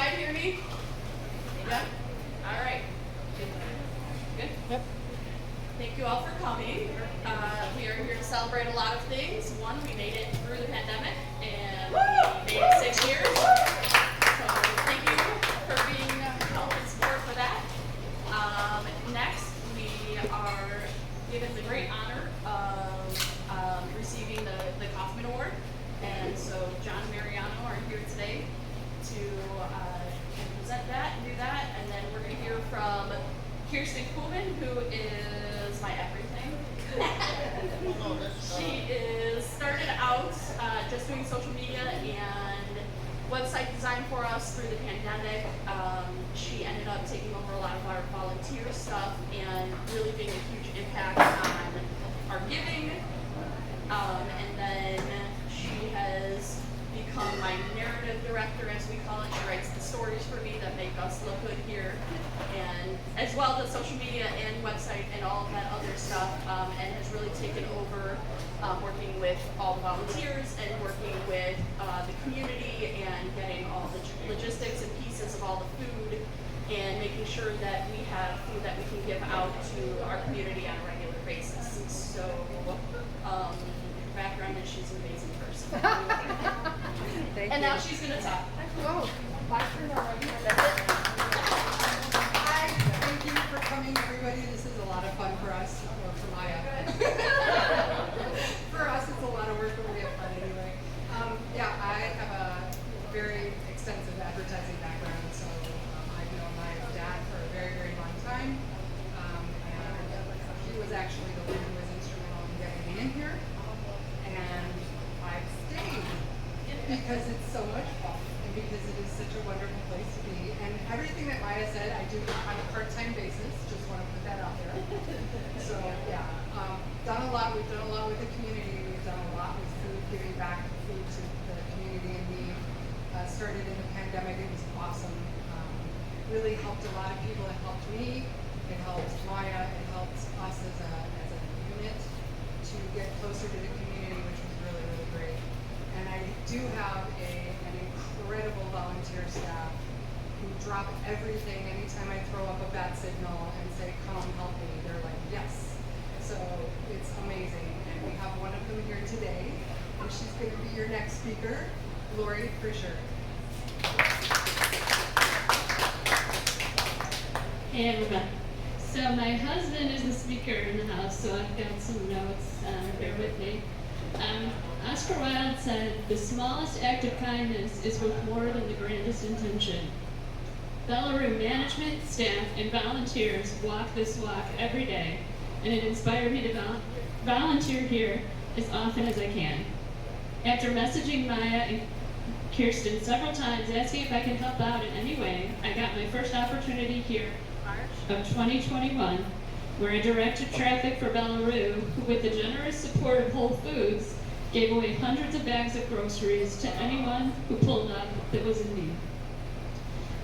outside hear me? Yeah? All right. Good? Yep. Thank you all for coming. We are here to celebrate a lot of things. One, we made it through the pandemic, and we made it 6 years. So thank you for being help and support for that. Next, we are given the great honor of receiving the Kaufman Award. And so John and Mariano are here today to present that and do that. And then we're going to hear from Kirsten Kuhlman, who is my everything. She is started out just doing social media and website design for us through the pandemic. She ended up taking over a lot of our volunteer stuff and really being a huge impact on our giving. And then she has become my narrative director, as we call it. She writes the stories for me that make us look good here, and as well the social media and website and all of that other stuff, and has really taken over working with all the volunteers and working with the community and getting all the logistics and pieces of all the food and making sure that we have food that we can give out to our community on a regular basis. So her background is she's an amazing person. And now she's going to talk. Oh, Bye for now. hi. Thank you for coming, everybody. This is a lot of fun for us, or for Maya. For us, it's a lot of work, but we have fun anyway. Yeah, I have a very extensive advertising background, so I've known Maya's dad for a very, very long time. And he was actually the one who was instrumental in getting me in here. And I've stayed because it's so much fun and because it is such a wonderful place to be. And everything that Maya said, I do on a part-time basis. Just want to put that out there. So yeah, done a lot. We've done a lot with the community. We've done a lot with food, giving back food to the community in need. Started in the pandemic. It was awesome. Really helped a lot of people. It helped me. It helped Maya. It helped us as a unit to get closer to the community, which was really, really great. And I do have an incredible volunteer staff who drop everything anytime I throw up a bat signal and say, come help me. They're like, yes. So it's amazing. And we have one of them here today, and she's going to be your next speaker, Lori Fisher. Hey everybody. So my husband is the speaker in the house, so I've got some notes. Bear with me. Oscar Wilde said, "The smallest act of kindness is worth more than the grandest intention." Belarus management, staff, and volunteers walk this walk every day, and it inspired me to volunteer here as often as I can. After messaging Maya and Kirsten several times asking if I can help out in any way, I got my first opportunity here in March of 2021, where I directed traffic for Belarus, who with the generous support of Whole Foods, gave away hundreds of bags of groceries to anyone who pulled up that was in need.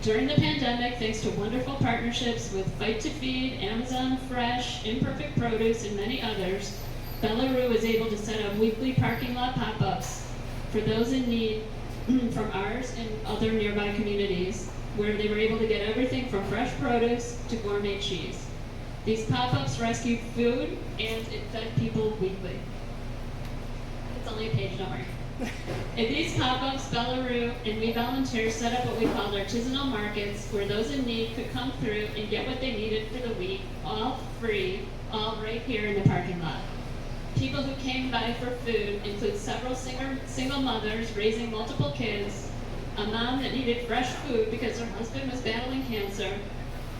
During the pandemic, thanks to wonderful partnerships with Fight to Feed, Amazon Fresh, Imperfect Produce, and many others, Belarus was able to set up weekly parking lot pop-ups for those in need from ours and other nearby communities, where they were able to get everything from fresh produce to gourmet cheese. These pop-ups rescued food and it fed people weekly. It's only a page, don't worry. At these pop-ups, Belarus and we volunteers set up what we called artisanal markets, where those in need could come through and get what they needed for the week, all free, all right here in the parking lot. People who came by for food include several single mothers raising multiple kids, a mom that needed fresh food because her husband was battling cancer,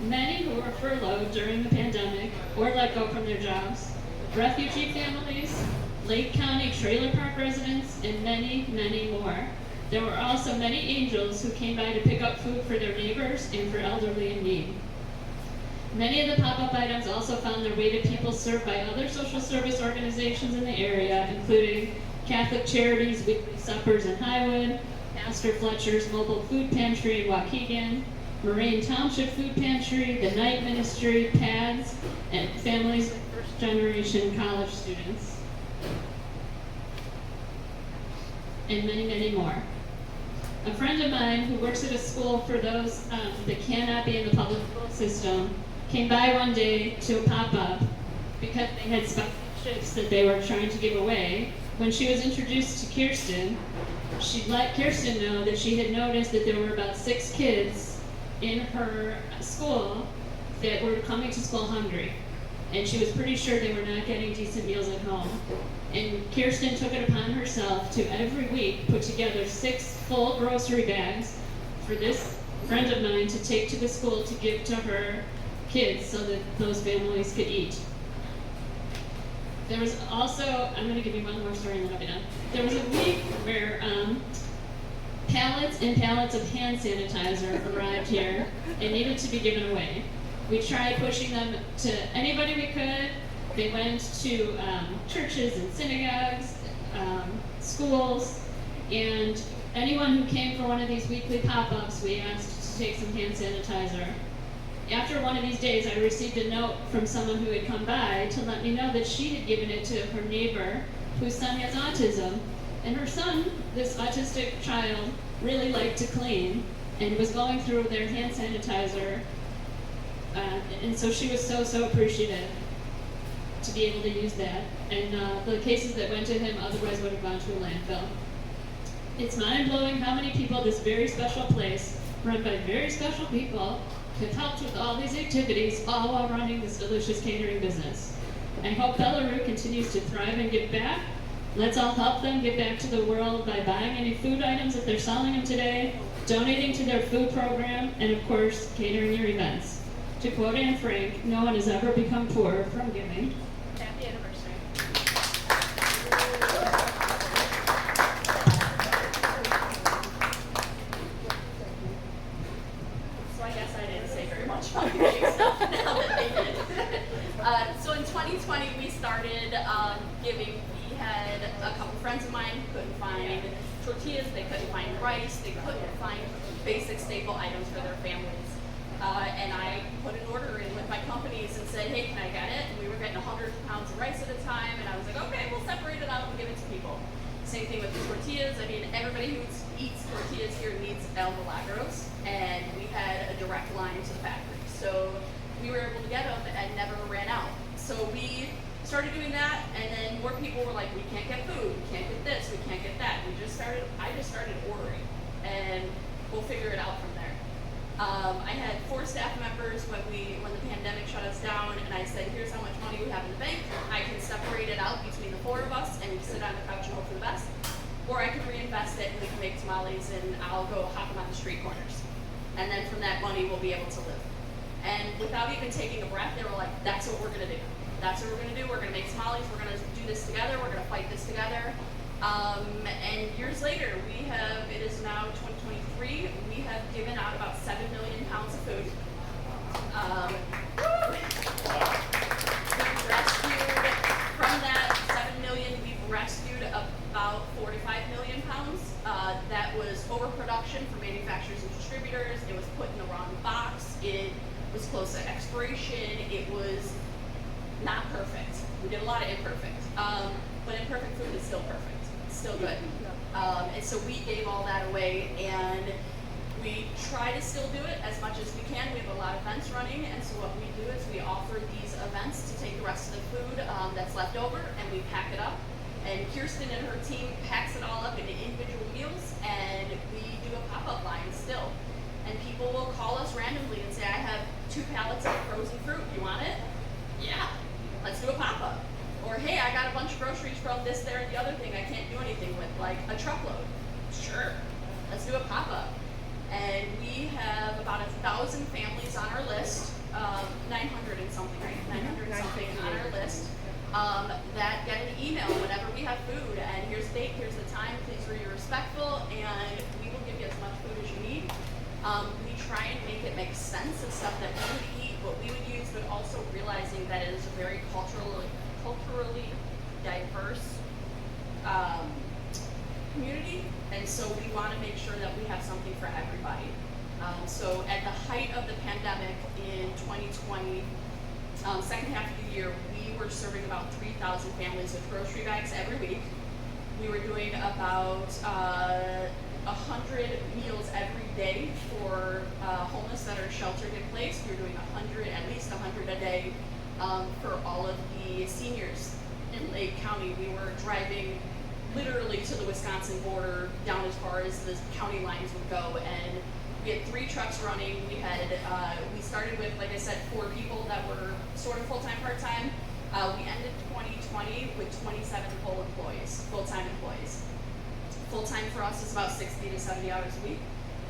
many who were furloughed during the pandemic or let go from their jobs, refugee families, Lake County trailer park residents, and many, many more. There were also many angels who came by to pick up food for their neighbors and for elderly in need. Many of the pop-up items also found their way to people served by other social service organizations in the area, including Catholic Charities Weekly Suppers in Highwood, Pastor Fletcher's Mobile Food Pantry in Waukegan, Moraine Township Food Pantry, the Night Ministry, PADS, and families with first-generation college students, and many, many more. a friend of mine who works at a school for those that cannot be in the public school system came by one day to a pop-up because they had scholarships that they were trying to give away. When she was introduced to Kirsten, she let Kirsten know that she had noticed that there were about 6 kids in her school that were coming to school hungry. And she was pretty sure they were not getting decent meals at home. And Kirsten took it upon herself to every week put together 6 full grocery bags for this friend of mine to take to the school to give to her kids so that those families could eat. There was also, I'm going to give you one more story and then I'll be done. There was a week where pallets and pallets of hand sanitizer arrived here and needed to be given away. We tried pushing them to anybody we could. They went to churches and synagogues, schools, and anyone who came for one of these weekly pop-ups, we asked to take some hand sanitizer. After one of these days, I received a note from someone who had come by to let me know that she had given it to her neighbor whose son has autism. And her son, this autistic child, really liked to clean and was going through their hand sanitizer. And so she was so appreciative to be able to use that. And the cases that went to him otherwise would have gone to a landfill. It's mind-blowing how many people this very special place, run by very special people, have helped with all these activities, all while running this delicious catering business. I hope Belarus continues to thrive and give back. Let's all help them give back to the world by buying any food items if they're selling them today, donating to their food program, and of course, catering your events. To quote Anne Frank, no one has ever become poor from giving. Happy anniversary. So I guess I didn't say very much about giving stuff now that they did. So in 2020 we started giving. We had a couple friends of mine who couldn't find tortillas, they couldn't find rice, they couldn't find basic staple items for their families. And I put an order in with my companies and said, hey, can I get it? And we were getting 100 pounds of rice at a time, and I was like, okay, we'll separate it out and give it to people. Same thing with the tortillas. I mean, everybody who eats tortillas here needs El Milagros, and we had a direct line to the factory. So we were able to get them and never ran out. So we started doing that, and then more people were like, we can't get food, we can't get this, we can't get that. I just started ordering, and we'll figure it out from there. I had 4 staff members when the pandemic shut us down, and I said, here's how much money we have in the bank. I can separate it out between the 4 of us, and we sit on the couch and hope for the best. Or I could reinvest it, and we can make tamales, and I'll go hopping on the street corners. And then from that money, we'll be able to live. And without even taking a breath, they were like, that's what we're going to do. That's what we're going to do. We're going to make tamales. We're going to do this together. We're going to fight this together. And years later, it is now 2023, we have given out about 7 million pounds of food. We've rescued, from that 7 million, we've rescued about 45 million pounds. That was overproduction for manufacturers and distributors. It was put in the wrong box. It was close to expiration. It was not perfect. We did a lot of imperfect. But imperfect food is still perfect. Still good. And so we gave all that away, and we try to still do it as much as we can. We have a lot of events running, and so what we do is we offer these events to take the rest of the food that's left over, and we pack it up. And Kirsten and her team packs it all up into individual meals, and we do a pop-up line still. And people will call us randomly and say, I have 2 pallets of frozen fruit. You want it? Yeah. Let's do a pop-up. Or, hey, I got a bunch of groceries from this, there, and the other thing I can't do anything with, like a truckload. Sure, let's do a pop-up. And we have about 1,000 families on our list, 900 and something, right? 900 and something on our list, that get an email whenever we have food. And here's the date, here's the time, please be respectful, and we will give you as much food as you need. We try and make it make sense of stuff that we would eat, what we would use, but also realizing that it is a very culturally diverse community, and so we want to make sure that we have something for everybody. So at the height of the pandemic in 2020, second half of the year, we were serving about 3,000 families with grocery bags every week. We were doing about 100 meals every day for homeless that are sheltered in place. We were doing 100, at least 100 a day for all of the seniors in Lake County. We were driving literally to the Wisconsin border, down as far as the county lines would go, and we had 3 trucks running. We had we started with, like I said, 4 people that were sort of full-time, part-time. We ended 2020 with 27 full-time employees. Full-time for us is about 60 to 70 hours a week.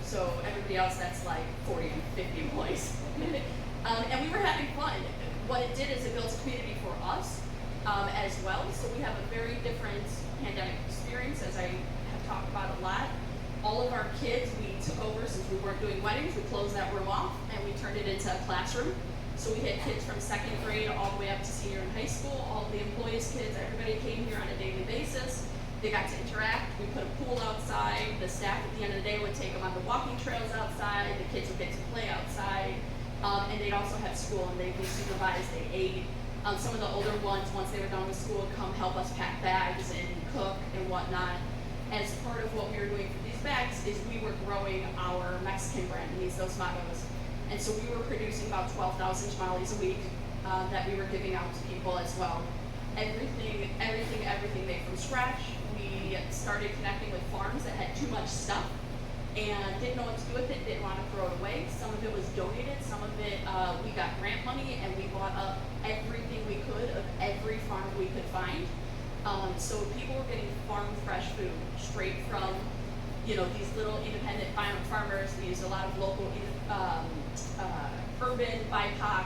So everybody else, that's like 40 and 50 employees. And we were having fun. What it did is it built a community for us as well. So we have a very different pandemic experience, as I have talked about a lot. All of our kids, we took over, since we weren't doing weddings, we closed that room off and we turned it into a classroom. So we had kids from 2nd grade all the way up to senior in high school. All of the employees' kids, everybody came here on a daily basis. They got to interact. We put a pool outside. The staff at the end of the day would take them on the walking trails outside. The kids would get to play outside. And they'd also have school, and they'd be supervised, they'd aid. Some of the older ones, once they were done with school, would come help us pack bags and cook and whatnot. As part of what we were doing for these bags is we were growing our Mexican brand, Dos Magos. And so we were producing about 12,000 tamales a week that we were giving out to people as well. Everything made from scratch. We started connecting with farms that had too much stuff and didn't know what to do with it, didn't want to throw it away. Some of it was donated, some of it we got grant money, and we bought up everything we could of every farm we could find. So people were getting farm fresh food straight from, these little independent farmers. We used a lot of local urban, BIPOC,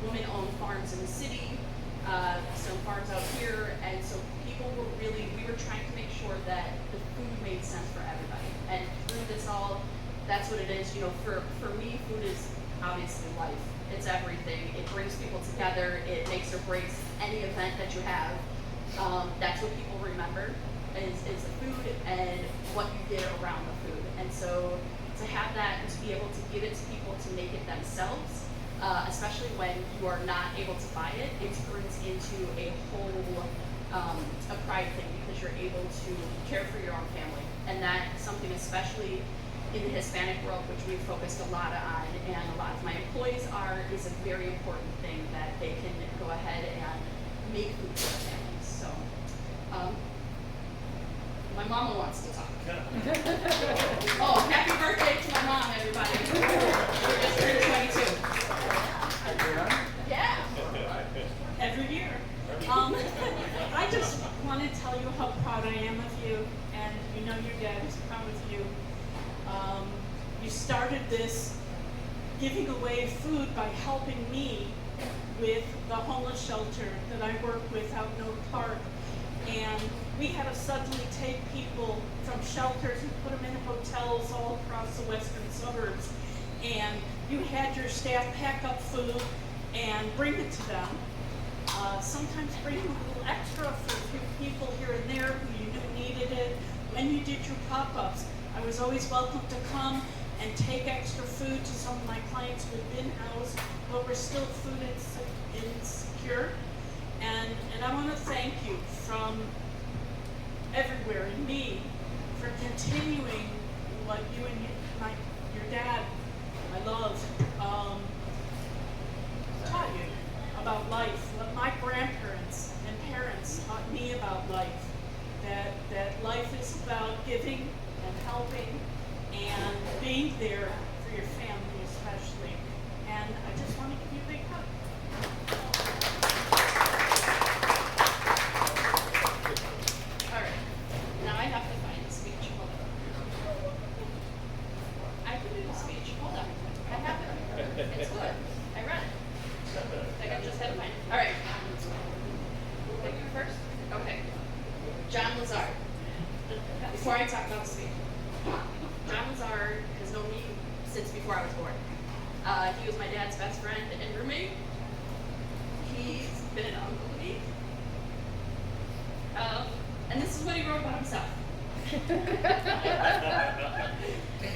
women-owned farms in the city, some farms out here, and so people were we were trying to make sure that the food made sense for everybody. And through this all, that's what it is. For me, food is obviously life. It's everything. It brings people together. It makes or breaks any event that you have. That's what people remember is the food and what you did around the food. And so to have that and to be able to give it to people to make it themselves, especially when you are not able to buy it, it turns into a whole a pride thing, because you're able to care for your own family. And that's something, especially in the Hispanic world, which we've focused a lot on, and a lot of my employees is a very important thing, that they can go ahead and make food for their families. So, my mama wants to talk. Oh, happy birthday to my mom, everybody. She just turned 22. Yeah. Every year. I just want to tell you how proud I am of you, and your dad is proud of you. You started this giving away food by helping me with the homeless shelter that I work with out in Oak Park. And we had to suddenly take people from shelters and put them in hotels all across the western suburbs. And you had your staff pack up food and bring it to them. Sometimes bring a little extra for a few people here and there who you knew needed it. When you did your pop-ups, I was always welcome to come and take extra food to some of my clients who had been housed but were still food insecure. And I want to thank you from everywhere in me for continuing what you and your dad, I love, taught you about life, what my grandparents and parents taught me about life. That life is about giving and helping and being there for your family especially. And I just want to give you a big hug. All right. Now I have to find the speech. Hold on. I can do the speech. Hold on. I have it. It's good. I read it. I just had to find it. All right. Pick you first? Okay. John Lazard. Before I talk about the speech, John Lazard has known me since before I was born. He was my dad's best friend and roommate. He's been an uncle to me. And this is what he wrote about himself.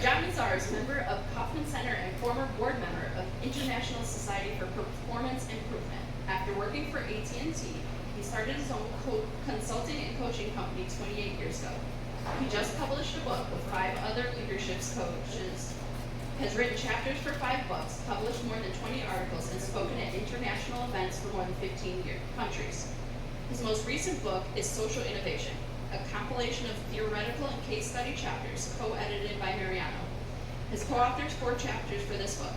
John Lazar is a member of Kaufman Center and former board member of International Society for Performance Improvement. After working for AT&T, he started his own consulting and coaching company 28 years ago. He just published a book with 5 other leadership coaches, has written chapters for 5 books, published more than 20 articles, and spoken at international events for more than 15 countries. His most recent book is Social Innovation, a compilation of theoretical and case study chapters co-edited by Mariano. His co-authored 4 chapters for this book,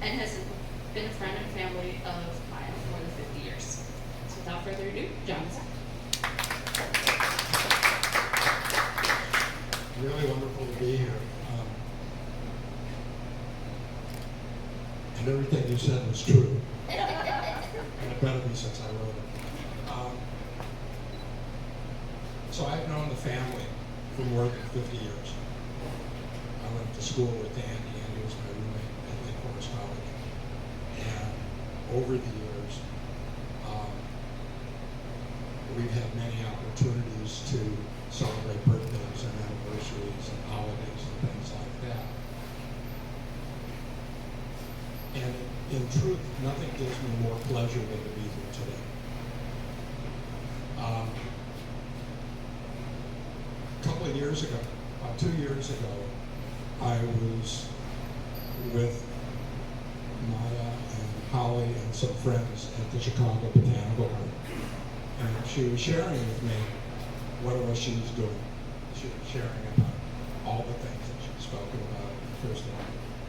and has been a friend and family of mine for more than 50 years. So without further ado, John Zach. Really wonderful to be here. And everything you said was true. And it better be since I wrote it. So I've known the family for more than 50 years. I went to school with Andy. Andy was my roommate at Lake Forest College. And over the years, we've had many opportunities to celebrate birthdays and anniversaries and holidays and things like that. And in truth, nothing gives me more pleasure than to be here today. A couple of years ago, about 2 years ago, I was with Maya and Holly and some friends at the Chicago Botanical Garden. And she was sharing with me what it was she was doing. She was sharing about all the things that she'd spoken about in the first one,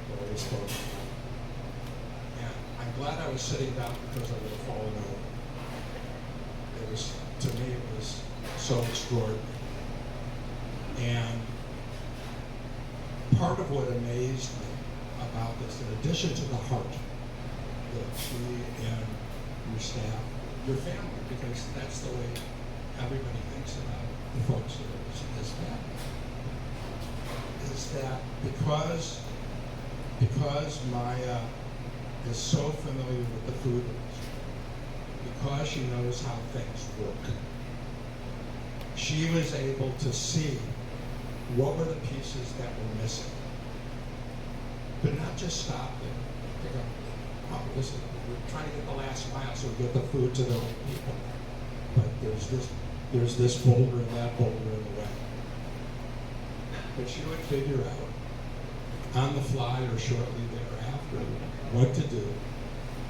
what we spoke about. And I'm glad I was sitting down because I would have fallen over. It was, to me, it was so extraordinary. And part of what amazed me about this, in addition to the heart that she and your staff, your family, because that's the way everybody thinks about the folks that are this family, is that because Maya is so familiar with the food industry, because she knows how things work, she was able to see what were the pieces that were missing, but not just stop there. They go, oh, listen, we're trying to get the last mile so we get the food to the people, but there's this boulder and that boulder in the way. But she would figure out on the fly or shortly thereafter what to do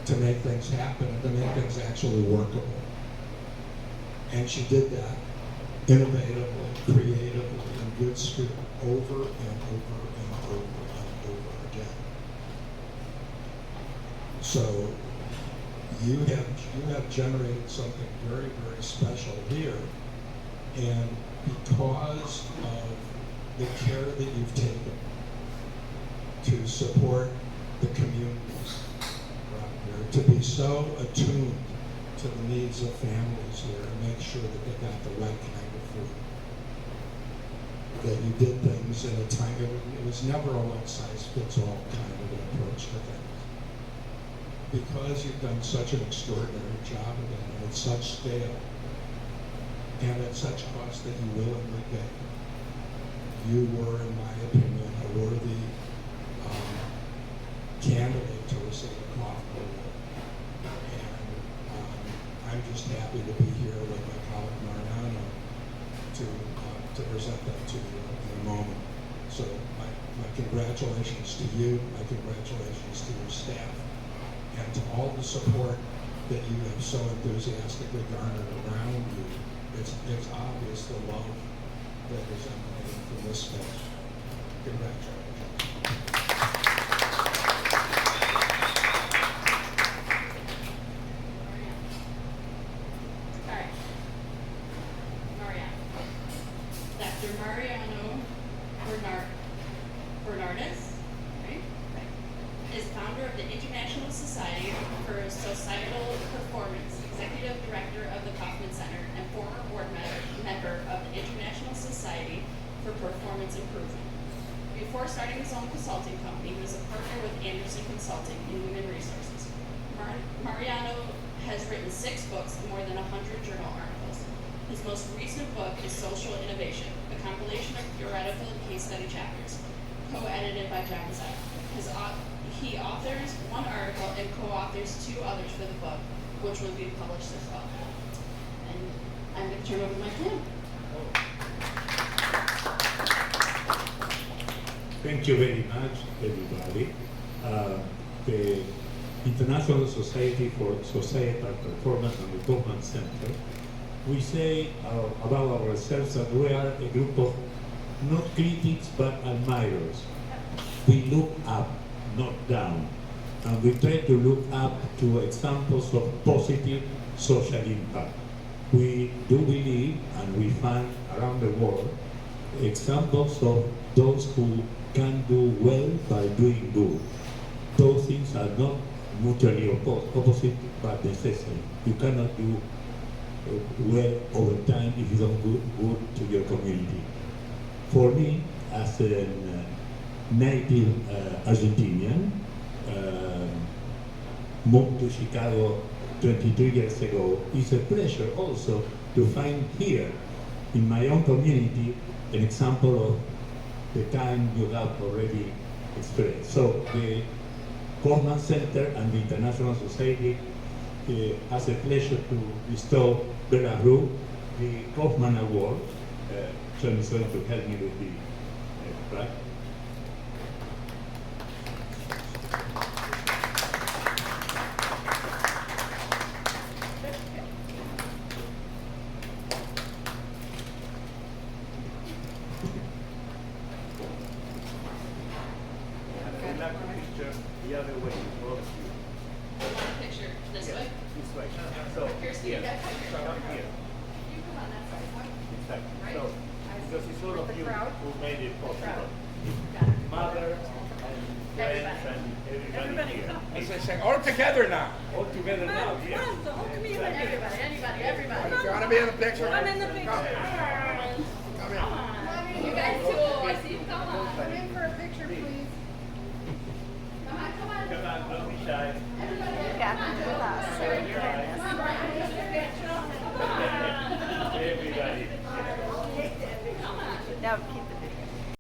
to make things happen and to make things actually workable. And she did that innovatively, creatively, in good spirit, over and over and over and over again. So you have generated something very, very special here, and because of the care that you've taken to support the communities around here, to be so attuned to the needs of families here and make sure that they got the right kind of food, that you did things in a time, it was never a one-size-fits-all kind of an approach to things. Because you've done such an extraordinary job of it, and at such scale, and at such cost that you willingly paid, you were, in my opinion, a worthy candidate to receive a Kaufman Award. And I'm just happy to be here with my colleague Mariano to present that to you in a moment. So my congratulations to you, my congratulations to your staff, and to all the support that you have so enthusiastically garnered around you. It's obvious the love that is emanating from this space. Congratulations. All right. Mariano. Dr. Mariano Bernardes, right? Is founder of the International Society for Societal Performance, executive director of the Kaufman Center, and former board member of the International Society for Performance Improvement. Before starting his own consulting company, he was a partner with Anderson Consulting in Human Resources. Mariano has written 6 books and more than 100 journal articles. His most recent book is Social Innovation, a compilation of theoretical and case study chapters, co-edited by John Zach. He authors 1 article and co-authors 2 others for the book, which will be published as well. And I'm going to turn over my pen. Thank you very much, everybody. The International Society for Societal Performance and the Kaufman Center, we say about ourselves that we are a group of not critics but admirers. We look up, not down, and we try to look up to examples of positive social impact. We do believe, and we find around the world, examples of those who can do well by doing good. Those things are not mutually opposite, but necessary. You cannot do well over time if you don't do good to your community. For me, as a native Argentinian, moved to Chicago 22 years ago, it's a pleasure also to find here in my own community an example of the kind you have already expressed. So the Kaufman Center and the International Society has a pleasure to bestow Vera Ru the Kaufman Award. John is going to help me with the plaque. The other way, both of you. Picture this way. This way. So, Kirsten, here. you gotta come here. Come here. You come on that side. Exactly. So, because it's all With of the you crowd? who made it possible. Got it. Mother and friends and everybody here. As they say, all together now. All together now, yes. Everybody, anybody. If you want to be in the picture, I'm in the picture. come in. You guys too. I see you. Come on. Come in for a picture, please. Come on, come on. Come on, don't be shy. Everybody. got to do that, so you're in this. Everybody. No, keep it